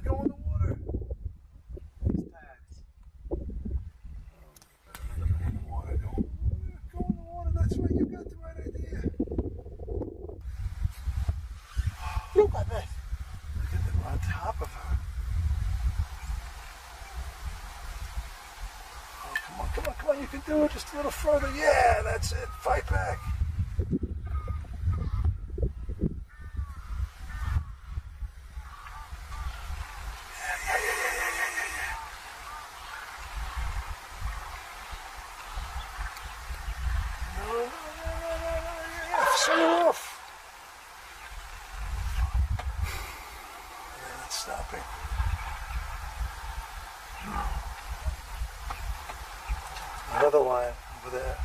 go in the water. These pads. Go in the water, go in the water, go in the water. That's right, you got the right idea. Look at that. Look at them on top of her. Oh, come on, come on, come on, you can do it just a little further. Yeah, that's it. Fight back. Shut her off. And it's stopping. Another line over there.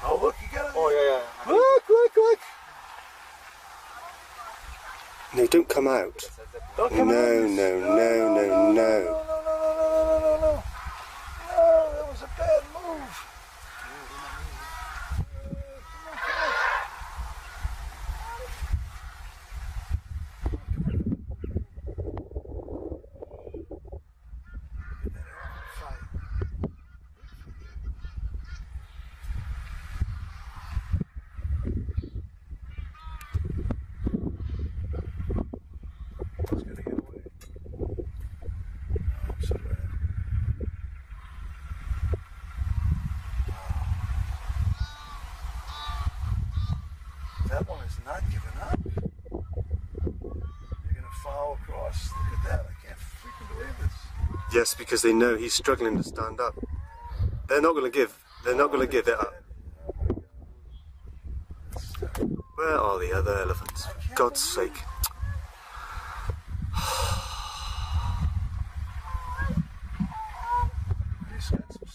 Oh, look, you got it. Oh, yeah. Look, look, look. No, don't come out. Don't come No, out. no, no, no, no. No, that was a bad move. That one is not giving up. They're going to follow across. Look at that. I can't freaking believe this. Yes, because they know he's struggling to stand up. They're not going to give. They're not going to give it up. Where are the other elephants? For God's sake. He's got some